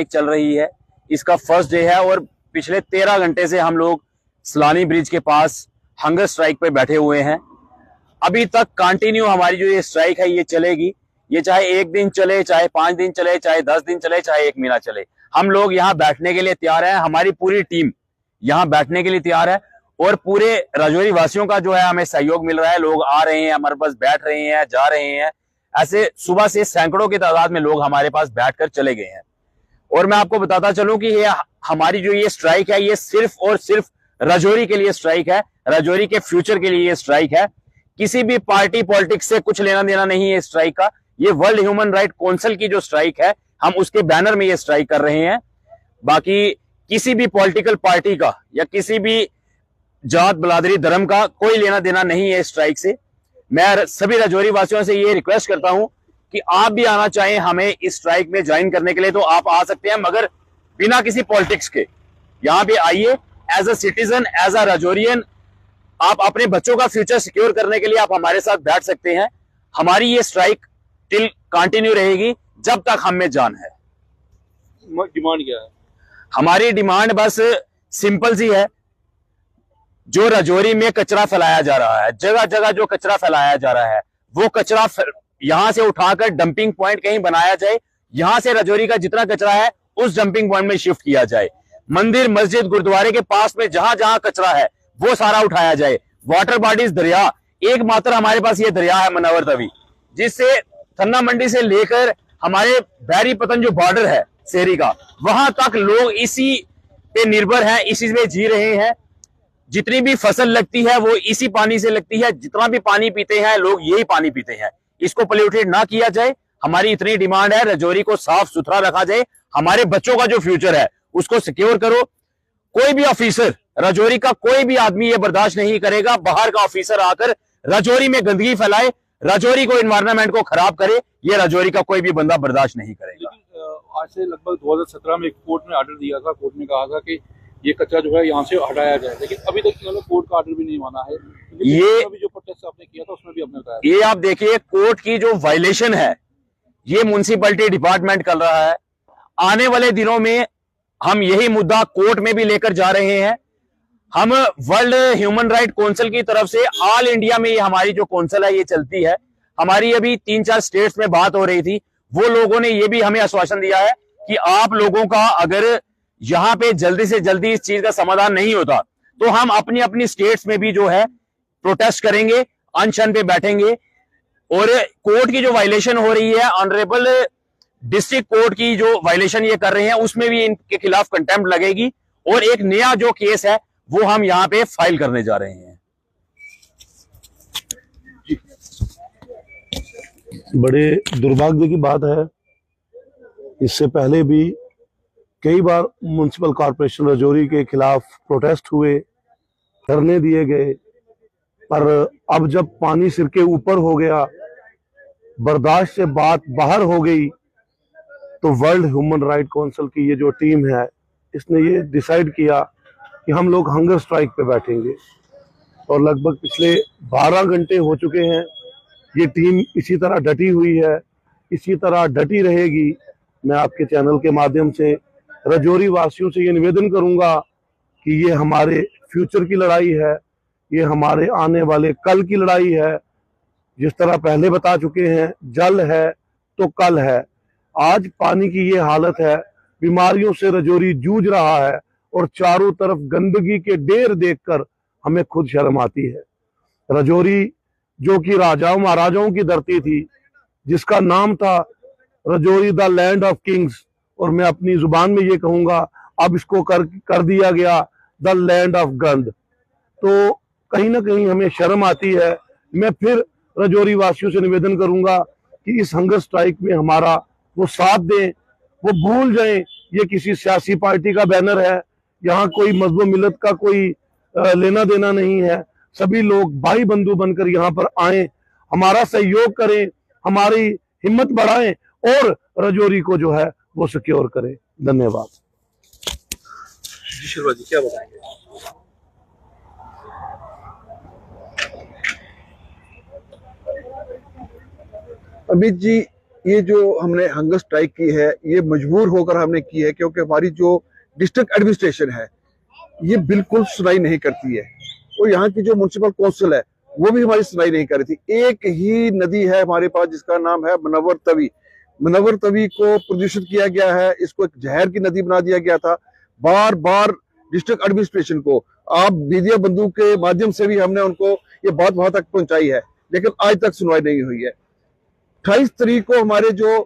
Strike चल रही है। इसका फर्स्ट डे है और पिछले 13 घंटे से हम लोग सलानी ब्रिज के पास हंगर स्ट्राइक पे बैठे हुए हैं। अभी तक कंटिन्यू हमारी जो ये स्ट्राइक है ये चलेगी। ये चाहे 1 दिन चले, चाहे 5 दिन चले, चाहे 10 दिन चले, चाहे 1 महीना चले, हम लोग यहाँ बैठने के लिए तैयार हैं। हमारी पूरी टीम यहाँ बैठने के लिए तैयार है और पूरे राजौरी वासियों का जो है हमें सहयोग मिल रहा है। लोग आ रहे हैं, हमारे पास बैठ रहे हैं, जा रहे हैं। ऐसे सुबह से सैकड़ों की तादाद में लोग हमारे पास बैठकर चले गए हैं। और मैं आपको बताता चलूं कि ये हमारी जो ये स्ट्राइक है ये सिर्फ और सिर्फ राजौरी के लिए स्ट्राइक है, राजौरी के फ्यूचर के लिए ये स्ट्राइक है। किसी भी पार्टी पॉलिटिक्स से कुछ लेना देना नहीं है स्ट्राइक का। ये वर्ल्ड ह्यूमन राइट काउंसिल की जो स्ट्राइक है, हम उसके बैनर में ये स्ट्राइक कर रहे हैं। बाकी किसी भी पॉलिटिकल पार्टी का या किसी भी जात बलादरी धर्म का कोई लेना देना नहीं है स्ट्राइक से। मैं सभी राजौरी वासियों से ये रिक्वेस्ट करता हूं कि आप भी आना चाहें हमें इस स्ट्राइक में ज्वाइन करने के लिए तो आप आ सकते हैं, मगर बिना किसी पॉलिटिक्स के यहाँ पे आइए। As a citizen, as a Rajourian, आप अपने बच्चों का फ्यूचर सिक्योर करने के लिए आप हमारे साथ बैठ सकते हैं। हमारी ये स्ट्राइक टिल कंटिन्यू रहेगी जब तक हम में जान है। डिमांड क्या है? हमारी डिमांड बस सिंपल सी है। जो राजौरी में कचरा फैलाया जा रहा है, जगह जगह जो कचरा फैलाया जा रहा है, वो कचरा यहां से उठाकर डंपिंग पॉइंट कहीं बनाया जाए। यहां से राजौरी का जितना कचरा है उस डंपिंग पॉइंट में शिफ्ट किया जाए। मंदिर, मस्जिद, गुरुद्वारे के पास में जहां जहां कचरा है वो सारा उठाया जाए। वाटर बॉडीज, दरिया, एकमात्र हमारे पास ये दरिया है मनवर तवी, जिससे थन्ना मंडी से लेकर हमारे बैरी पतन जो बॉर्डर है शहरी का, वहां तक लोग इसी पे निर्भर हैं, इसी में जी रहे हैं। जितनी भी फसल लगती है वो इसी पानी से लगती है। जितना भी पानी पीते हैं लोग यही पानी पीते हैं। इसको पोल्यूटेड ना किया जाए, हमारी इतनी डिमांड है। राजौरी को साफ सुथरा रखा जाए। हमारे बच्चों का जो फ्यूचर है उसको सिक्योर करो। कोई भी ऑफिसर, राजौरी का कोई भी आदमी ये बर्दाश्त नहीं करेगा बाहर का ऑफिसर आकर राजौरी में गंदगी फैलाए, राजौरी को, एनवायरमेंट को खराब करे। ये राजौरी का कोई भी बंदा बर्दाश्त नहीं करेगा। आज से लगभग 2017 में एक कोर्ट ने ऑर्डर दिया था। कोर्ट ने कहा था कि ये कचरा जो है यहाँ से हटाया जाए, लेकिन अभी तक इन्होंने कोर्ट का ऑर्डर भी नहीं माना है। ये अभी जो प्रोटेस्ट आपने किया था उसमें भी आपने बताया, ये आप देखिए कोर्ट की जो वायलेशन है ये म्युनिसिपैलिटी डिपार्टमेंट कर रहा है। आने वाले दिनों में हम यही मुद्दा कोर्ट में भी लेकर जा रहे हैं। हम वर्ल्ड ह्यूमन राइट काउंसिल की तरफ से ऑल इंडिया में ये हमारी जो काउंसिल है ये चलती है। हमारी अभी 3-4 स्टेट्स में बात हो रही थी। वो लोगों ने ये भी हमें आश्वासन दिया है कि आप लोगों का अगर यहाँ पे जल्दी से जल्दी इस चीज का समाधान नहीं होता तो हम अपनी अपनी स्टेट्स में भी जो है प्रोटेस्ट करेंगे, अनशन पे बैठेंगे। और कोर्ट की जो वायलेशन हो रही है, ऑनरेबल डिस्ट्रिक्ट कोर्ट की जो वायलेशन ये कर रहे हैं, उसमें भी इनके खिलाफ कंटेम्प्ट लगेगी। और एक नया जो केस है वो हम यहाँ पे फाइल करने जा रहे हैं। बड़े दुर्भाग्य की बात है, इससे पहले भी कई बार म्युनिसिपल कॉरपोरेशन राजौरी के खिलाफ प्रोटेस्ट हुए, धरने दिए गए, पर अब जब पानी सिर के ऊपर हो गया, बर्दाश्त से बात बाहर हो गई, तो वर्ल्ड ह्यूमन राइट काउंसिल की ये जो टीम है इसने ये डिसाइड किया कि हम लोग हंगर स्ट्राइक पे बैठेंगे। और लगभग पिछले 12 घंटे हो चुके हैं ये टीम इसी तरह डटी हुई है, इसी तरह डटी रहेगी। मैं आपके चैनल के माध्यम से राजौरी वासियों से ये निवेदन करूंगा कि ये हमारे फ्यूचर की लड़ाई है, ये हमारे आने वाले कल की लड़ाई है। जिस तरह पहले बता चुके हैं, जल है तो कल है। आज पानी की ये हालत है, बीमारियों से राजौरी जूझ रहा है और चारों तरफ गंदगी के ढेर देखकर हमें खुद शर्म आती है। राजौरी जो कि राजाओं महाराजाओं की धरती थी, जिसका नाम था Rajouri the land of Kings, और मैं अपनी जुबान में ये कहूंगा अब इसको कर दिया गया द लैंड ऑफ गंद। तो कहीं ना कहीं हमें शर्म आती है। मैं फिर राजौरी वासियों से निवेदन करूंगा कि इस हंगर स्ट्राइक में हमारा वो साथ दें, वो भूल जाएं ये किसी सियासी पार्टी का बैनर है। यहाँ कोई मजहब मिलत का कोई लेना देना नहीं है। सभी लोग भाई बंधु बनकर यहाँ पर आए, हमारा सहयोग करें, हमारी हिम्मत बढ़ाएं और राजौरी को जो है वो सिक्योर करें। धन्यवाद। जी शर्मा जी, क्या बताएंगे? अमित जी, ये जो हमने हंगर स्ट्राइक की है ये मजबूर होकर हमने की है, क्योंकि हमारी जो डिस्ट्रिक्ट एडमिनिस्ट्रेशन है ये बिल्कुल सुनाई नहीं करती है, और यहाँ की जो म्युनिसिपल काउंसिल है वो भी हमारी सुनाई नहीं कर रही थी। एक ही नदी है हमारे पास जिसका नाम है मनवर तवी। मनवर तवी को प्रदूषित किया गया है, इसको एक जहर की नदी बना दिया गया था। बार बार डिस्ट्रिक्ट एडमिनिस्ट्रेशन को, आप मीडिया बंधु के माध्यम से भी हमने उनको ये बात वहां तक पहुंचाई है, लेकिन आज तक सुनवाई नहीं हुई है। 28 तारीख को हमारे जो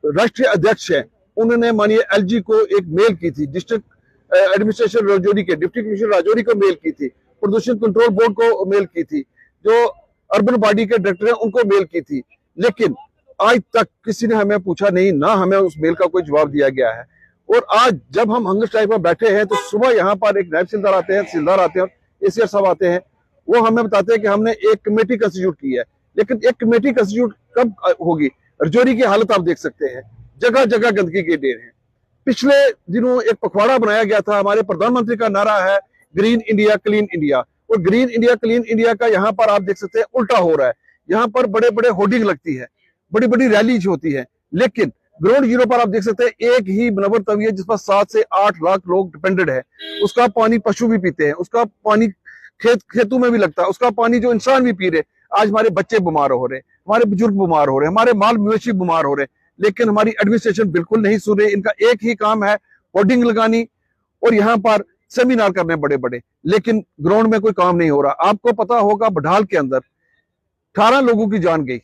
राष्ट्रीय अध्यक्ष हैं उन्होंने माननीय एलजी को एक मेल की थी, डिस्ट्रिक्ट एडमिनिस्ट्रेशन राजौरी के डिप्टी कमिश्नर राजौरी को मेल की थी, प्रदूषण कंट्रोल बोर्ड को मेल की थी, जो अर्बन बॉडी के डायरेक्टर हैं उनको मेल की थी, लेकिन आज तक किसी ने हमें पूछा नहीं, ना हमें उस मेल का कोई जवाब दिया गया है। और आज जब हम हंगर स्ट्राइक पर बैठे हैं तो सुबह यहाँ पर एक नायब तहसीलदार आते हैं, तहसीलदार आते हैं, एसीआर साहब आते हैं, वो हमें बताते हैं कि हमने एक कमेटी कंस्टिट्यूट की है, लेकिन एक कमेटी कंस्टिट्यूट कब होगी? रजौरी की हालत आप देख सकते हैं, जगह जगह गंदगी के ढेर हैं। पिछले दिनों एक पखवाड़ा बनाया गया था, हमारे प्रधानमंत्री का नारा है ग्रीन इंडिया क्लीन इंडिया, और ग्रीन इंडिया क्लीन इंडिया का यहाँ पर आप देख सकते हैं उल्टा हो रहा है। यहाँ पर बड़े बड़े होर्डिंग लगती है, बड़ी बड़ी रैलीज होती है, लेकिन ग्राउंड जीरो पर आप देख सकते हैं एक ही मनवर तवी है जिस पर 7 से 8 लाख लोग डिपेंडेड है। उसका पानी पशु भी पीते हैं, उसका पानी खेतों में भी लगता है, उसका पानी जो इंसान भी पी रहे। आज हमारे बच्चे बीमार हो रहे हैं, हमारे बुजुर्ग बीमार हो रहे हैं, हमारे माल मवेशी बीमार हो रहे हैं, लेकिन हमारी एडमिनिस्ट्रेशन बिल्कुल नहीं सुन रही। इनका एक ही काम है होर्डिंग लगानी और यहाँ पर सेमिनार करने बड़े बड़े, लेकिन ग्राउंड में कोई काम नहीं हो रहा। आपको पता होगा बढाल के अंदर 18 लोगों की जान गई,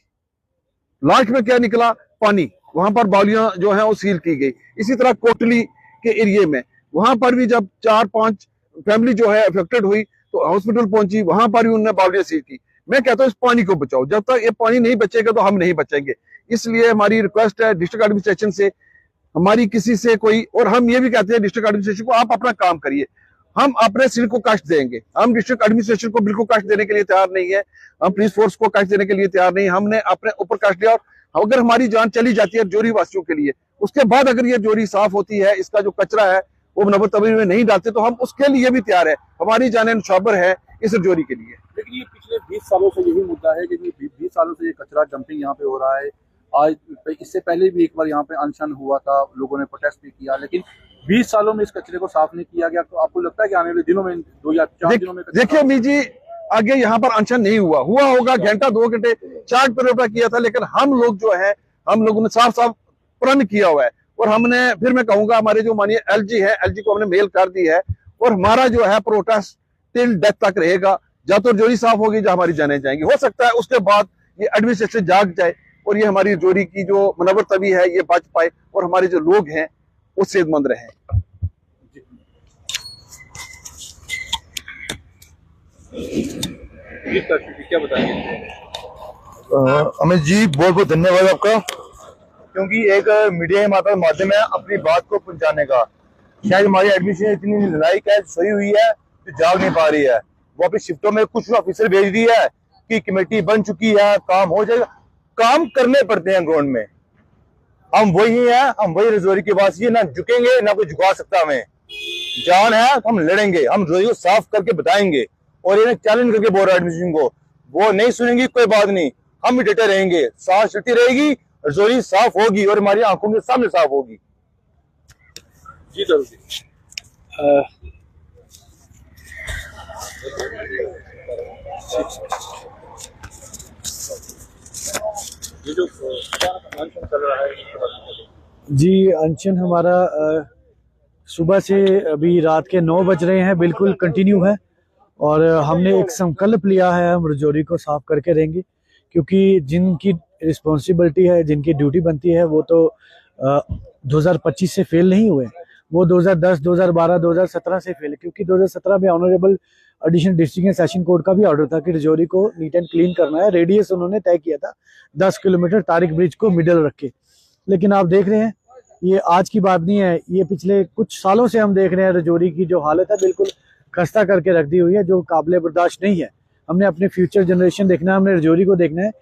लास्ट में क्या निकला? पानी। वहां पर बाउलियां जो है वो सील की गई। इसी तरह कोटली के एरिए में वहां पर भी जब 4-5 फैमिली जो है अफेक्टेड हुई तो हॉस्पिटल पहुंची, वहां पर भी उन्होंने बाउलियां सील की। मैं कहता हूँ इस पानी को बचाओ, जब तक ये पानी नहीं बचेगा तो हम नहीं बचेंगे। इसलिए हमारी रिक्वेस्ट है डिस्ट्रिक्ट एडमिनिस्ट्रेशन से, हमारी किसी से कोई, और हम ये भी कहते हैं डिस्ट्रिक्ट एडमिनिस्ट्रेशन को आप अपना काम करिए, हम अपने सिर को कष्ट देंगे। हम डिस्ट्रिक्ट एडमिनिस्ट्रेशन को बिल्कुल कष्ट देने के लिए तैयार नहीं है, हम पुलिस फोर्स को कष्ट देने के लिए तैयार नहीं। हमने अपने ऊपर कष्ट लिया, और अगर हमारी जान चली जाती है जोरी वासियों के लिए, उसके बाद अगर ये जोरी साफ होती है, इसका जो कचरा है वो मनवर तवी में नहीं डालते, तो हम उसके लिए भी तैयार है। हमारी जान निशाबर है इस जोरी के लिए। लेकिन ये पिछले 20 सालों से यही मुद्दा है कि 20 सालों से ये कचरा डंपिंग यहाँ पे हो रहा है। आज इससे पहले भी एक बार यहाँ पे अनशन हुआ था, लोगों ने प्रोटेस्ट भी किया, लेकिन 20 सालों में इस कचरे को साफ नहीं किया गया। तो आपको लगता है कि आने वाले दिनों में 2 या 4 दिनों में? देखिए अमीर जी, आगे यहाँ पर अनशन नहीं हुआ होगा, घंटा 2 घंटे चार्ट पर किया था, लेकिन हम लोग जो है, हम लोगों ने साफ साफ प्रण किया हुआ है। और हमने, फिर मैं कहूंगा, हमारे जो माननीय एलजी है, एलजी को हमने मेल कर दी है, और हमारा जो है प्रोटेस्ट टिल डेथ तक रहेगा। या तो जोरी साफ होगी या हमारी जाने जाएंगी। हो सकता है उसके बाद ये एडमिनिस्ट्रेशन जाग जाए और ये हमारी जोरी की जो मनवर तवी है ये बच पाए, और हमारे जो लोग हैं वो सेहतमंद रहे। क्या बताएंगे? अमित जी, बहुत बहुत धन्यवाद आपका, क्योंकि एक मीडिया के माध्यम है अपनी बात को पहुंचाने का। शायद हमारी एडमिशन इतनी नालायक है, सोई हुई है, तो जाग नहीं पा रही है। वो अपनी शिफ्टों में कुछ ऑफिसर भेज दी है कि कमेटी बन चुकी है, काम हो जाएगा। काम करने पड़ते हैं ग्राउंड में। हम वही हैं, हम वही रजौरी के वासी है, ना झुकेंगे ना कोई झुका सकता हमें। जान है तो हम लड़ेंगे, हम रजौरी को साफ करके बताएंगे, और इन्हें चैलेंज करके बोल रहा है एडमिशन को। वो नहीं सुनेंगी, कोई बात नहीं, हम भी डटे रहेंगे, सांस चलती रहेगी, रजौरी साफ होगी और हमारी आंखों के सामने साफ होगी। जी जरूर। ये जो अनशन चल रहा है, जी, अनशन हमारा सुबह से अभी रात के 9 बज रहे हैं, बिल्कुल कंटिन्यू है। और हमने एक संकल्प लिया है, हम रजौरी को साफ करके रहेंगे, क्योंकि जिनकी रिस्पॉन्सिबिलिटी है, जिनकी ड्यूटी बनती है, वो तो 2025 से फेल नहीं हुए, वो 2010, 2012, 2017 से फेल, क्योंकि 2017 में honourable additional district and session court का भी ऑर्डर था कि रजौरी को नीट एंड क्लीन करना है। रेडियस उन्होंने तय किया था 10 किलोमीटर, तारिक ब्रिज को मिडल रख के। लेकिन आप देख रहे हैं ये आज की बात नहीं है, ये पिछले कुछ सालों से हम देख रहे हैं रजौरी की जो हालत है बिल्कुल खस्ता करके रख दी हुई है, जो काबिल बर्दाश्त नहीं है। हमने अपने फ्यूचर जनरेशन देखना है, हमने रजौरी को देखना है।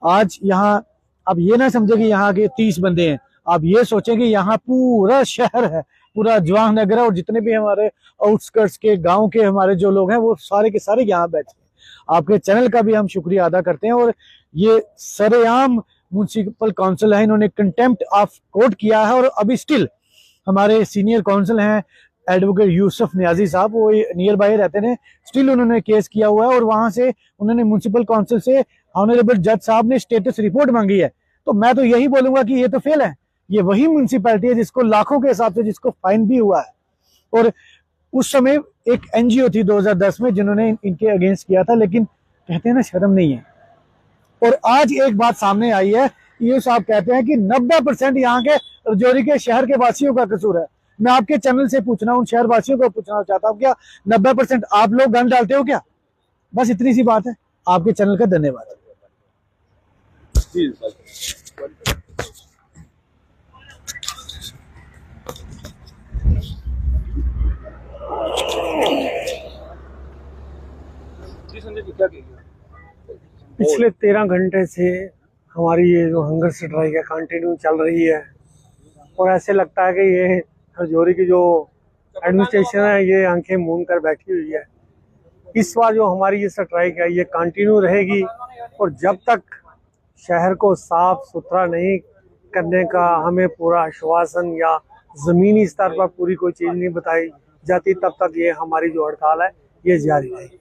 आज यहाँ आप ये ना समझे कि यहाँ के 30 बंदे हैं, आप ये सोचें कि यहाँ पूरा शहर है, पूरा जवान नगर है, और जितने भी हमारे आउटस्कर्ट्स के गांव के हमारे जो लोग हैं वो सारे के सारे यहाँ बैठे हैं। आपके चैनल का भी हम शुक्रिया अदा करते हैं, और ये सरेआम म्यूनसिपल काउंसिल है, इन्होंने कंटेम्प्ट ऑफ कोर्ट किया है। और अभी स्टिल हमारे सीनियर काउंसिल हैं एडवोकेट यूसुफ नियाजी साहब, वो नियर बाय रहते हैं, स्टिल उन्होंने केस किया हुआ है और वहां से उन्होंने म्यूनसिपल काउंसिल से ऑनरेबल जज साहब ने स्टेटस रिपोर्ट मांगी है। तो मैं तो यही बोलूंगा कि ये तो फेल है। ये वही म्यूनसिपैलिटी है जिसको लाखों के हिसाब से जिसको फाइन भी हुआ है। और उस समय एक एनजीओ थी 2010 में जिन्होंने इनके अगेंस्ट किया था, लेकिन कहते हैं ना शर्म नहीं है। और आज एक बात सामने आई है, ये साहब कहते हैं कि 90% यहाँ के रजौरी के शहर के वासियों का कसूर है। मैं आपके चैनल से पूछना हूँ, शहर वासियों को पूछना चाहता हूँ, क्या 90% आप लोग गन डालते हो क्या? बस इतनी सी बात है। आपके चैनल का धन्यवाद। पिछले 13 घंटे से हमारी ये जो हंगर स्ट्राइक है कंटिन्यू चल रही है और ऐसे लगता है कि ये रजौरी की जो एडमिनिस्ट्रेशन है ये आंखें मूंद कर बैठी हुई है। इस बार जो हमारी ये स्ट्राइक है ये कंटिन्यू रहेगी और जब तक शहर को साफ सुथरा नहीं करने का हमें पूरा आश्वासन या ज़मीनी स्तर पर पूरी कोई चीज़ नहीं बताई जाती तब तक ये हमारी जो हड़ताल है ये जारी रहेगी।